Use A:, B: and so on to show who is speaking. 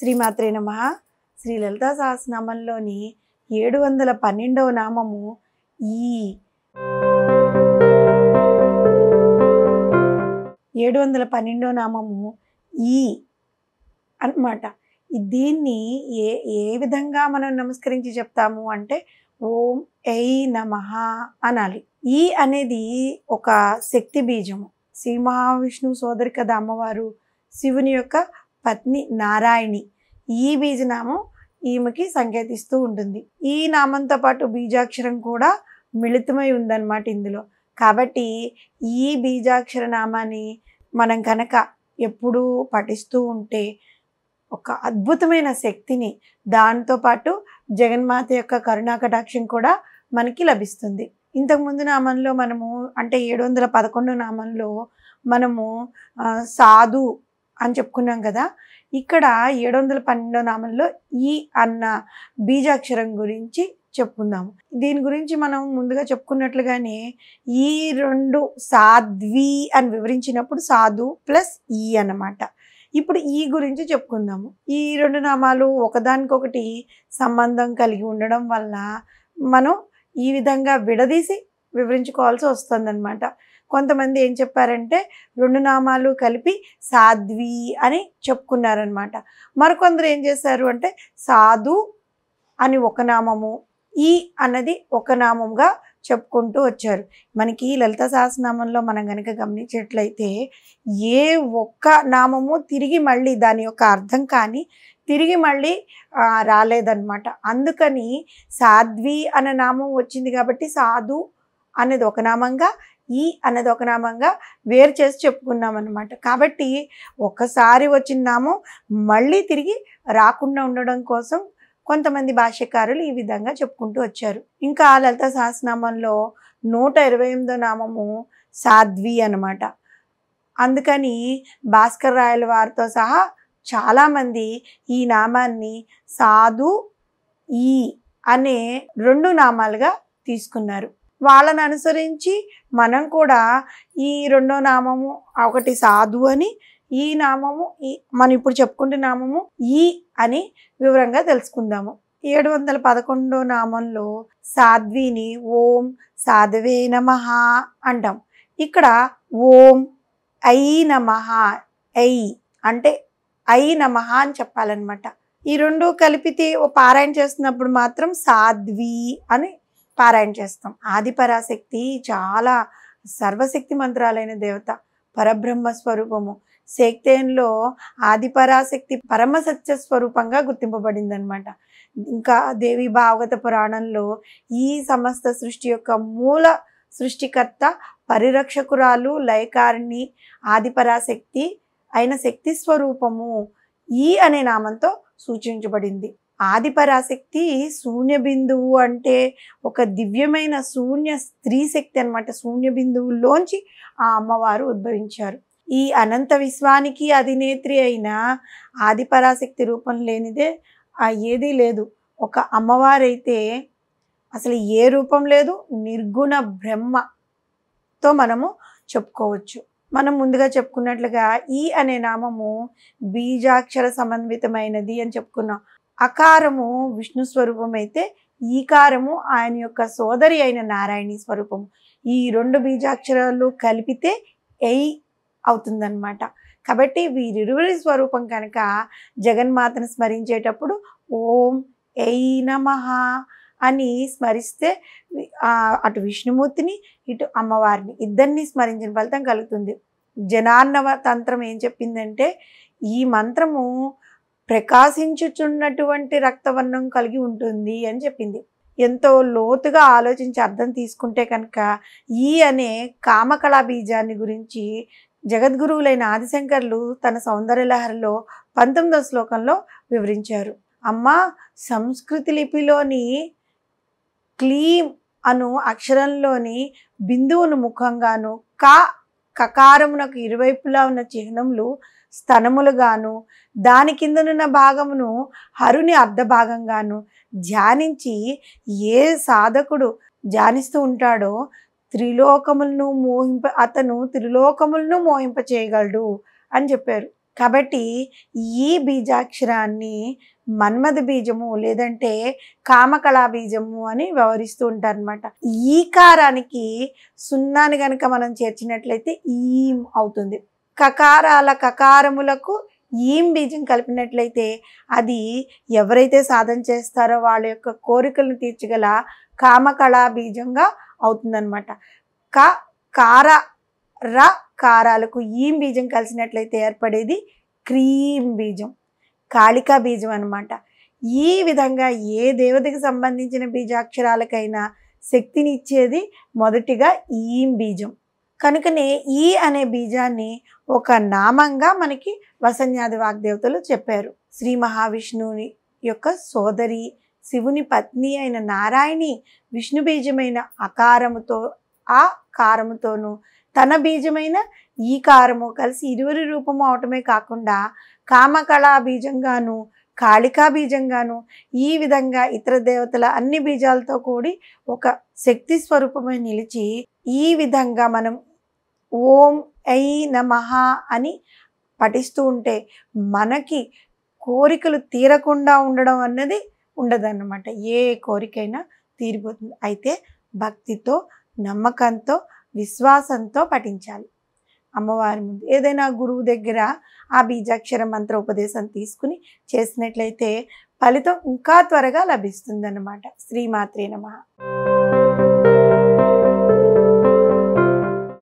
A: శ్రీమాత్రే నమః. శ్రీ లలితా సహస్రనామంలోని 712వ నామము ఈ. 712వ నామము ఈ అన్నమాట. దీన్ని ఏ విధంగా మనం నమస్కరించి చెప్తాము అంటే ఓం ఐ నమః అనాలి. ఈ అనేది ఒక శక్తి బీజము. శ్రీ మహావిష్ణువు సోదరి కదా అమ్మవారు, శివుని యొక్క పత్ని నారాయణి. ఈ బీజనామం ఈమెకి సంకేతిస్తూ ఉంటుంది. ఈ నామంతో పాటు బీజాక్షరం కూడా మిళితమై ఉందన్నమాట ఇందులో. కాబట్టి ఈ బీజాక్షర నామాన్ని మనం కనుక ఎప్పుడూ పఠిస్తూ ఉంటే ఒక అద్భుతమైన శక్తిని, దాంతోపాటు జగన్మాత యొక్క కరుణాకటాక్షం కూడా మనకి లభిస్తుంది. ఇంతకుముందు నామంలో మనము అంటే 711 నామంలో మనము సాధు అని చెప్పుకున్నాం కదా. ఇక్కడ 712 నామంలో ఈ అన్న బీజాక్షరం గురించి చెప్పుకుందాము. దీని గురించి మనం ముందుగా చెప్పుకున్నట్లుగానే ఈ రెండు సాధ్వి అని వివరించినప్పుడు సాధు ప్లస్ ఈ అన్నమాట. ఇప్పుడు ఈ గురించి చెప్పుకుందాము. ఈ రెండు నామాలు ఒకదానికొకటి సంబంధం కలిగి ఉండడం వల్ల మనం ఈ విధంగా విడదీసి వివరించుకోవాల్సి వస్తుందన్నమాట. కొంతమంది ఏం చెప్పారంటే రెండు నామాలు కలిపి సాధ్వి అని చెప్పుకున్నారనమాట. మరికొందరు ఏం చేశారు అంటే సాధు అని ఒక నామము, ఈ అన్నది ఒక నామంగా చెప్పుకుంటూ వచ్చారు. మనకి లలిత సహస్రనామంలో మనం కనుక గమనించేట్లయితే ఏ ఒక్క నామము తిరిగి మళ్ళీ దాని యొక్క అర్థం కానీ తిరిగి మళ్ళీ రాలేదన్నమాట. అందుకని సాధ్వి అనే నామం వచ్చింది కాబట్టి సాధు అనేది ఒక నామంగా, ఈ అనేది ఒక నామంగా వేరు చేసి చెప్పుకున్నాం అన్నమాట. కాబట్టి ఒకసారి వచ్చిన నామం మళ్ళీ తిరిగి రాకుండా ఉండడం కోసం కొంతమంది భాష్యకారులు ఈ విధంగా చెప్పుకుంటూ వచ్చారు. ఇంకా లలిత సహస్రనామంలో 128వ నామము సాధ్వి అన్నమాట. అందుకని భాస్కర్ రాయల వారితో సహా చాలామంది ఈ నామాన్ని సాధు ఈ అనే రెండు నామాలుగా తీసుకున్నారు. వాళ్ళని అనుసరించి మనం కూడా ఈ రెండో నామము ఒకటి సాధు అని, ఈ నామము మనం ఇప్పుడు చెప్పుకుంటున్న నామము ఈ అని వివరంగా తెలుసుకుందాము. 711వ నామంలో సాధ్విని ఓం సాధవే నమః అంటాం. ఇక్కడ ఓం ఐ నమః, ఐ అంటే ఐ నమః అని చెప్పాలన్నమాట. ఈ రెండు కలిపితే పారాయణ చేస్తున్నప్పుడు మాత్రం సాధ్వి అని పారాయణ చేస్తాం. ఆదిపరాశక్తి చాలా సర్వశక్తి మంత్రాలైన దేవత, పరబ్రహ్మ స్వరూపము. శక్తిలో ఆదిపరాశక్తి పరమసత్య స్వరూపంగా గుర్తింపబడింది అనమాట. ఇంకా దేవి భాగవత పురాణంలో ఈ సమస్త సృష్టి యొక్క మూల సృష్టికర్త, పరిరక్షకురాలు, లయకారిణి ఆదిపరాశక్తి అయిన శక్తి స్వరూపము ఈ అనే నామంతో సూచించబడింది. ఆదిపరాశక్తి శూన్య బిందువు అంటే ఒక దివ్యమైన శూన్య స్త్రీ శక్తి అనమాట. శూన్య బిందువులోంచి ఆ అమ్మవారు ఉద్భవించారు. ఈ అనంత విశ్వానికి అధినేత్రి అయిన ఆదిపరాశక్తి రూపం లేనిదే ఏదీ లేదు. ఒక అమ్మవారైతే అసలు ఏ రూపం లేదు, నిర్గుణ బ్రహ్మతో మనము చెప్పుకోవచ్చు. మనం ముందుగా చెప్పుకున్నట్లుగా ఈ అనే నామము బీజాక్షర సమన్వితమైనది అని చెప్పుకున్నాం. అకారము విష్ణు స్వరూపం అయితే ఈకారము ఆయన యొక్క సోదరి అయిన నారాయణి స్వరూపము. ఈ రెండు బీజాక్షరాలు కలిపితే ఐ అవుతుందన్నమాట. కాబట్టి వీరిరువురి స్వరూపం కనుక జగన్మాతను స్మరించేటప్పుడు ఓం ఐ నమః అని స్మరిస్తే అటు విష్ణుమూర్తిని ఇటు అమ్మవారిని ఇద్దరిని స్మరించిన ఫలితం కలుగుతుంది. జనార్ణవ తంత్రం ఏం చెప్పిందంటే ఈ మంత్రము ప్రకాశించుచున్నటువంటి రక్తవర్ణం కలిగి ఉంటుంది అని చెప్పింది. ఎంతో లోతుగా ఆలోచించి అర్థం తీసుకుంటే కనుక ఈ అనే కామకళా బీజాన్ని గురించి జగద్గురువులైన ఆదిశంకర్లు తన సౌందర్యలహరిలో 19వ శ్లోకంలో వివరించారు. అమ్మ, సంస్కృతి లిపిలోని క్లీం అను అక్షరంలోని బిందువును ముఖంగాను, కకారమునకు ఇరువైపులా ఉన్న చిహ్నములు స్తనములుగాను, దాని కిందనున్న భాగమును హరుని అర్ధభాగంగాను ధ్యానించి ఏ సాధకుడు ధ్యానిస్తూ ఉంటాడో అతను త్రిలోకములను మోహింప చేయగలడు అని చెప్పారు. కాబట్టి ఈ బీజాక్షరాన్ని మన్మథ బీజము లేదంటే కామకళా బీజము అని వ్యవహరిస్తూ ఉంటారనమాట. ఈకారానికి సున్నాని గనక మనం చేర్చినట్లయితే ఈం అవుతుంది. కకారాల కకారములకు ఈం బీజం కలిపినట్లయితే అది ఎవరైతే సాధన చేస్తారో వాళ్ళ యొక్క కోరికలను తీర్చగల కామకళా బీజంగా అవుతుందన్నమాట. కార ర కారాలకు ఈం బీజం కలిసినట్లయితే ఏర్పడేది క్రీం బీజం, కాళికా బీజం అన్నమాట. ఈ విధంగా ఏ దేవతకి సంబంధించిన బీజాక్షరాలకైనా శక్తిని ఇచ్చేది మొదటిగా ఈం బీజం. కనుకనే ఈ అనే బీజాన్ని ఒక నామంగా మనకి వసన్యాది వాగ్దేవతలు చెప్పారు. శ్రీ మహావిష్ణువుని యొక్క సోదరి, శివుని పత్ని అయిన నారాయణి విష్ణు బీజమైన అకారముతో ఆ కారముతోనూ తన బీజమైన ఈ కారము కలిసి ఇరువురి రూపము అవటమే కాకుండా కామకళా బీజంగాను కాళికా బీజంగాను ఈ విధంగా ఇతర దేవతల అన్ని బీజాలతో కూడి ఒక శక్తి స్వరూపమై నిలిచి ఈ విధంగా మనం ఓం ఐ నమః అని పఠిస్తూ ఉంటే మనకి కోరికలు తీరకుండా ఉండడం అన్నది ఉండదన్నమాట. ఏ కోరికైనా తీరిపోతుంది. అయితే భక్తితో, నమ్మకంతో, విశ్వాసంతో పఠించాలి. అమ్మవారి ముందు ఏదైనా గురువు దగ్గర ఆ బీజాక్షర మంత్ర ఉపదేశం తీసుకుని చేసినట్లయితే ఫలితం ఇంకా త్వరగా లభిస్తుందన్నమాట. శ్రీమాత్రే నమః.